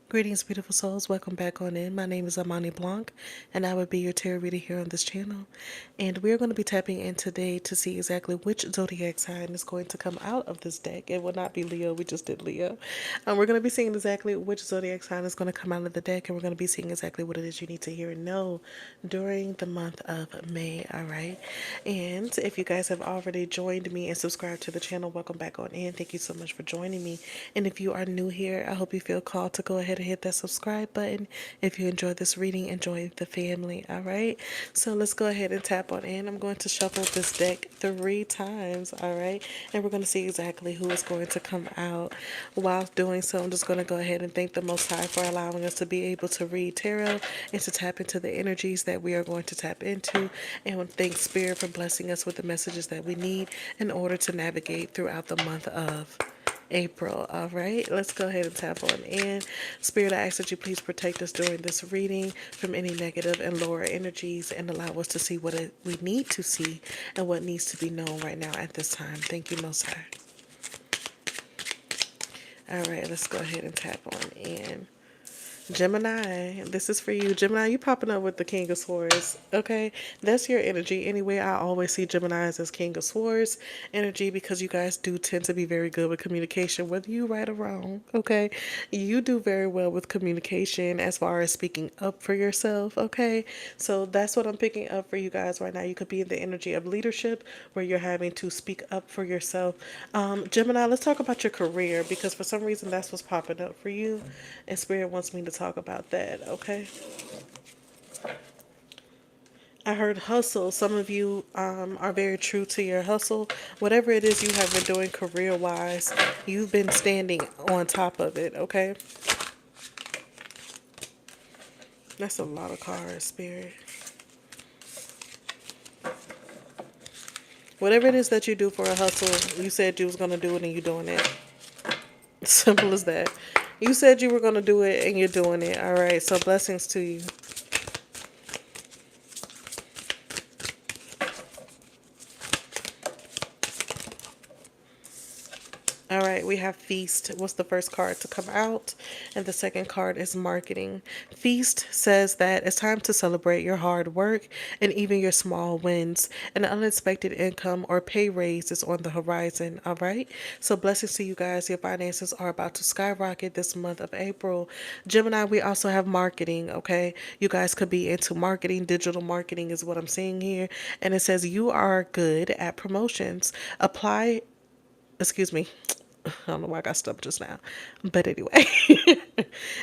Greetings, beautiful souls. Welcome back on in. My name is Amani Blanc, and I will be your tarot reader here on this channel. And we're going to be tapping in today to see exactly which zodiac sign is going to come out of this deck. It will not be Leo. We just did Leo. We're going to be seeing exactly which zodiac sign is going to come out of the deck, and we're going to be seeing exactly what it is you need to hear and know during the month of May. All right. And if you guys have already joined me and subscribed to the channel, welcome back on in. Thank you so much for joining me. And if you are new here, I hope you feel called to go ahead and hit that subscribe button. If you enjoyed this reading, enjoy the family. All right. So let's go ahead and tap on in. I'm going to shuffle this deck 3 times. All right. And we're going to see exactly who is going to come out. While doing so, I'm just going to go ahead and thank the Most High for allowing us to be able to read tarot and to tap into the energies that we are going to tap into. And thank Spirit for blessing us with the messages that we need in order to navigate throughout the month of April. All right, let's go ahead and tap on in. Spirit, I ask that you please protect us during this reading from any negative and lower energies and allow us to see what we need to see and what needs to be known right now at this time. Thank you, Most High. All right, let's go ahead and tap on in. Gemini, this is for you. Gemini, you popping up with the King of Swords. Okay, that's your energy. Anyway, I always see Geminis as King of Swords energy because you guys do tend to be very good with communication, whether you right or wrong. Okay, you do very well with communication as far as speaking up for yourself. Okay, so that's what I'm picking up for you guys right now. You could be in the energy of leadership where you're having to speak up for yourself. Gemini, let's talk about your career because for some reason that's what's popping up for you, and Spirit wants me to talk about that. Okay, I heard hustle. Some of you are very true to your hustle. Whatever it is you have been doing career wise, you've been standing on top of it. Okay, that's a lot of cards, Spirit. Whatever it is that you do for a hustle, you said you was going to do it and you're doing it. Simple as that. You said you were going to do it and you're doing it. All right, so blessings to you. All right, we have Feast. What's the first card to come out? And the second card is Marketing. Feast says that it's time to celebrate your hard work and even your small wins. An unexpected income or pay raise is on the horizon. All right, so blessings to you guys. Your finances are about to skyrocket this month of April. Gemini, we also have marketing. Okay, you guys could be into marketing. Digital marketing is what I'm seeing here. And it says you are good at promotions. Apply, excuse me, I don't know why I got stumped just now. But anyway,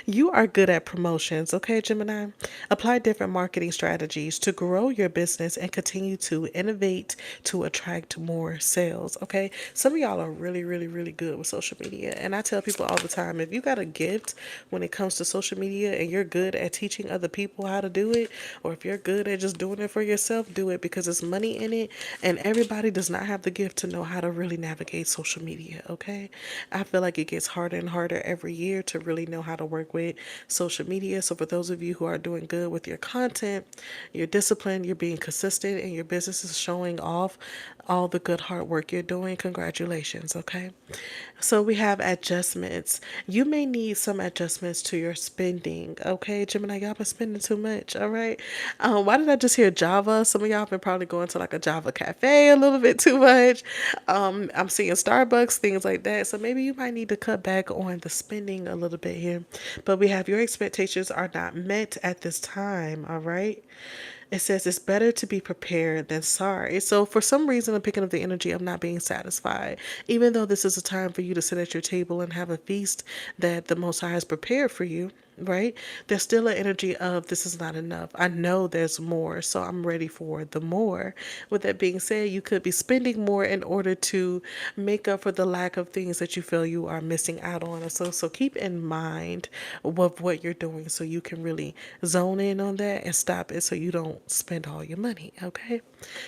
you are good at promotions, okay, Gemini? Apply different marketing strategies to grow your business and continue to innovate to attract more sales, okay? Some of y'all are really, really, really good with social media. And I tell people all the time, if you got a gift when it comes to social media and you're good at teaching other people how to do it, or if you're good at just doing it for yourself, do it because there's money in it. And everybody does not have the gift to know how to really navigate social media, okay? I feel like it gets harder and harder every year to really know how to work with social media. So for those of you who are doing good with your content, your discipline, you're being consistent, and your business is showing off all the good hard work you're doing, congratulations, okay? So we have adjustments. You may need some adjustments to your spending, okay? Gemini, y'all been spending too much, all right? Why did I just hear Java? Some of y'all been probably going to like a Java cafe a little bit too much. I'm seeing Starbucks, things like that. So maybe you might need to cut back on the spending a little bit here. But we have your expectations are not met at this time, all right? It says it's better to be prepared than sorry. So for some reason, I'm picking up the energy of not being satisfied. Even though this is a time for you to sit at your table and have a feast that the Most High has prepared for you, right? There's still an energy of this is not enough. I know there's more, so I'm ready for the more. With that being said, you could be spending more in order to make up for the lack of things that you feel you are missing out on. So keep in mind what you're doing so you can really zone in on that and stop it so you don't spend all your money, okay?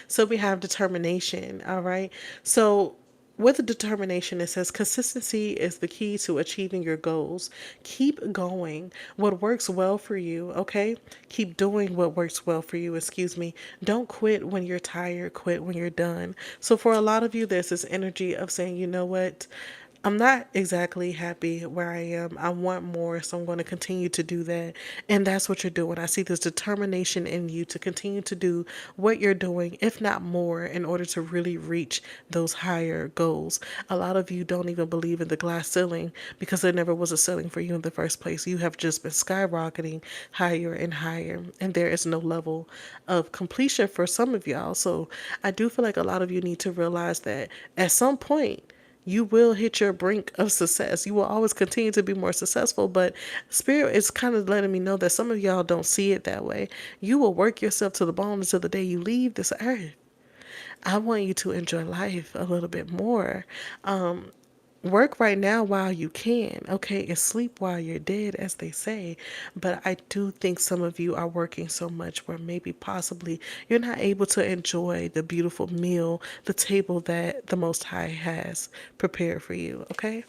So we have determination, all right? So with determination, it says consistency is the key to achieving your goals. Keep going. What works well for you, okay? Keep doing what works well for you, excuse me. Don't quit when you're tired, quit when you're done. So for a lot of you, there's this energy of saying, you know what? I'm not exactly happy where I am. I want more, so I'm going to continue to do that. And that's what you're doing. I see this determination in you to continue to do what you're doing, if not more, in order to really reach those higher goals. A lot of you don't even believe in the glass ceiling because there never was a ceiling for you in the first place. You have just been skyrocketing higher and higher, and there is no level of completion for some of y'all. So I do feel like a lot of you need to realize that at some point, you will hit your brink of success. You will always continue to be more successful, but Spirit is kind of letting me know that some of y'all don't see it that way. You will work yourself to the bone until the day you leave this earth. I want you to enjoy life a little bit more. Work right now while you can, okay, and sleep while you're dead, as they say. But I do think some of you are working so much where maybe possibly you're not able to enjoy the beautiful meal, the table that the Most High has prepared for you, okay?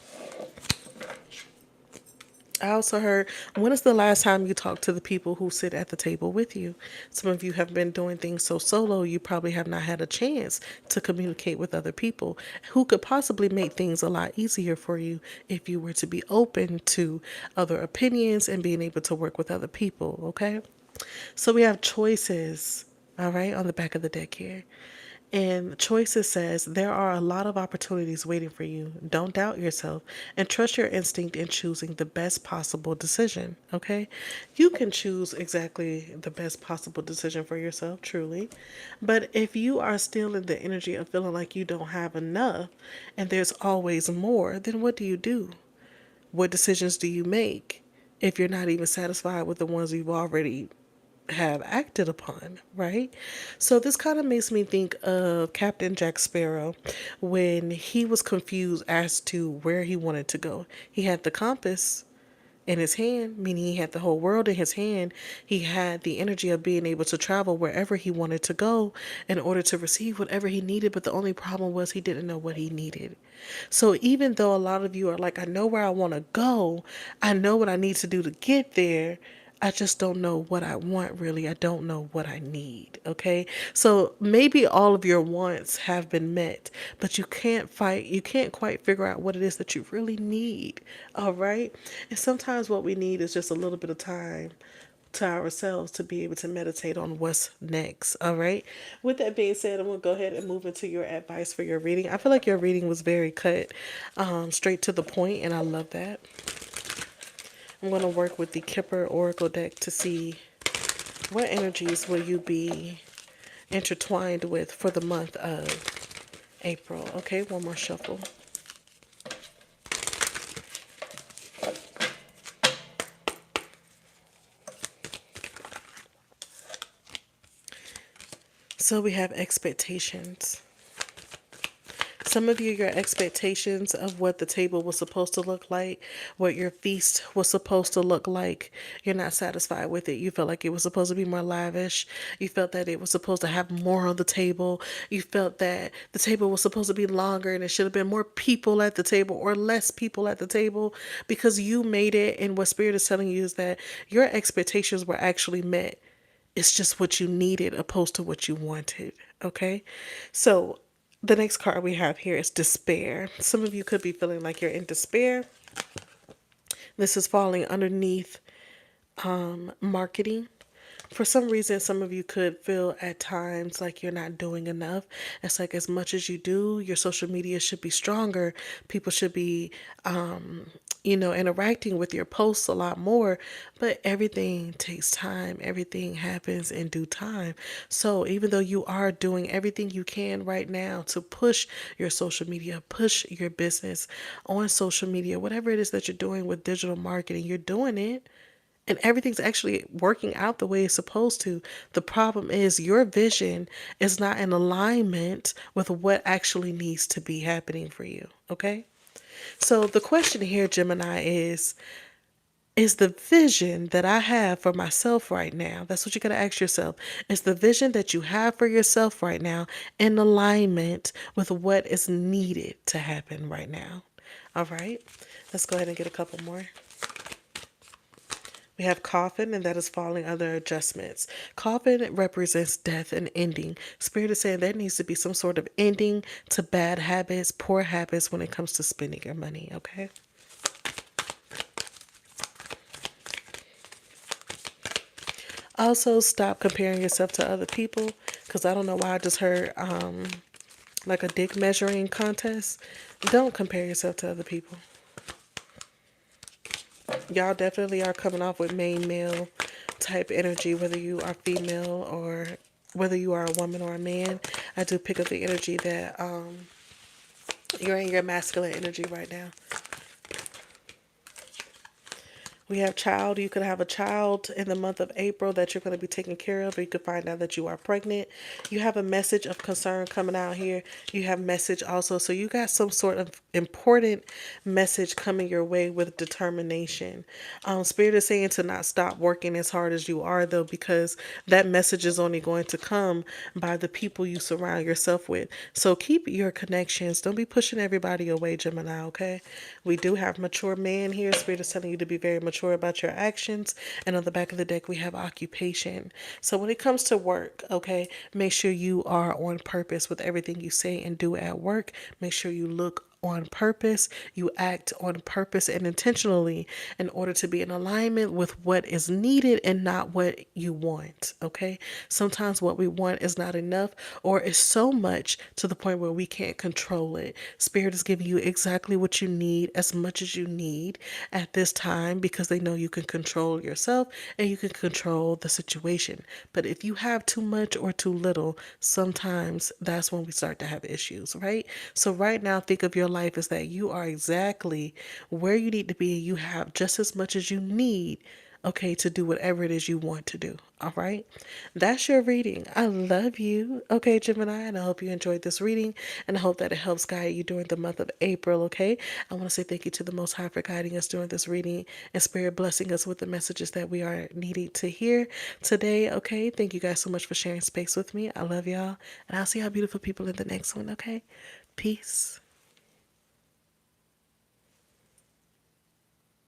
I also heard, when is the last time you talked to the people who sit at the table with you? Some of you have been doing things so solo, you probably have not had a chance to communicate with other people who could possibly make things a lot easier for you if you were to be open to other opinions and being able to work with other people, okay? So we have choices, all right, on the back of the deck here. And choices says there are a lot of opportunities waiting for you. Don't doubt yourself and trust your instinct in choosing the best possible decision. Okay? You can choose exactly the best possible decision for yourself, truly. But if you are still in the energy of feeling like you don't have enough and there's always more, then what do you do? What decisions do you make if you're not even satisfied with the ones you've already have acted upon, right? So this kind of makes me think of Captain Jack Sparrow when he was confused as to where he wanted to go. He had the compass in his hand, meaning he had the whole world in his hand. He had the energy of being able to travel wherever he wanted to go in order to receive whatever he needed. But the only problem was he didn't know what he needed. So even though a lot of you are like, I know where I want to go, I know what I need to do to get there. I just don't know what I want really. I don't know what I need. Okay. So maybe all of your wants have been met, but you can't quite figure out what it is that you really need. All right. And sometimes what we need is just a little bit of time to ourselves to be able to meditate on what's next. All right. With that being said, I'm going to go ahead and move into your advice for your reading. I feel like your reading was very cut, straight to the point, and I love that. I'm going to work with the Kipper Oracle deck to see what energies will you be intertwined with for the month of April. Okay, one more shuffle. So we have expectations. Some of you, your expectations of what the table was supposed to look like, what your feast was supposed to look like, you're not satisfied with it. You felt like it was supposed to be more lavish. You felt that it was supposed to have more on the table. You felt that the table was supposed to be longer and it should have been more people at the table or less people at the table because you made it. And what Spirit is telling you is that your expectations were actually met. It's just what you needed opposed to what you wanted. Okay. So the next card we have here is despair. Some of you could be feeling like you're in despair. This is falling underneath marketing. For some reason, some of you could feel at times like you're not doing enough. It's like as much as you do, your social media should be stronger. People should be, interacting with your posts a lot more. But everything takes time. Everything happens in due time. So even though you are doing everything you can right now to push your social media, push your business on social media, whatever it is that you're doing with digital marketing, you're doing it and everything's actually working out the way it's supposed to. The problem is your vision is not in alignment with what actually needs to be happening for you. Okay. So the question here, Gemini, is the vision that I have for myself right now? That's what you got to ask yourself. Is the vision that you have for yourself right now in alignment with what is needed to happen right now? All right. Let's go ahead and get a couple more. We have coffin, and that is falling under adjustments. Coffin represents death and ending. Spirit is saying there needs to be some sort of ending to bad habits, poor habits when it comes to spending your money, okay? Also, stop comparing yourself to other people because I don't know why I just heard like a dick measuring contest. Don't compare yourself to other people. Y'all definitely are coming off with main male type energy, whether you are female or whether you are a woman or a man. I do pick up the energy that you're in your masculine energy right now. We have child. You could have a child in the month of April that you're going to be taking care of, or you could find out that you are pregnant. You have a message of concern coming out here. You have message also. So you got some sort of important message coming your way with determination. Spirit is saying to not stop working as hard as you are, though, because that message is only going to come by the people you surround yourself with. So keep your connections. Don't be pushing everybody away, Gemini, okay? We do have mature men here. Spirit is telling you to be very mature about your actions. And on the back of the deck, we have occupation. So when it comes to work, okay, make sure you are on purpose with everything you say and do at work. Make sure you look on purpose, you act on purpose and intentionally in order to be in alignment with what is needed and not what you want. Okay. Sometimes what we want is not enough or is so much to the point where we can't control it. Spirit is giving you exactly what you need, as much as you need at this time, because they know you can control yourself and you can control the situation. But if you have too much or too little, sometimes that's when we start to have issues, right? So right now, think of your life as that you are exactly where you need to be. You have just as much as you need, okay, to do whatever it is you want to do. All right. That's your reading. I love you. Okay, Gemini, and I hope you enjoyed this reading, and I hope that it helps guide you during the month of April. Okay. I want to say thank you to the Most High for guiding us during this reading and Spirit blessing us with the messages that we are needing to hear today. Okay. Thank you guys so much for sharing space with me. I love y'all, and I'll see y'all beautiful people in the next one. Okay. Peace.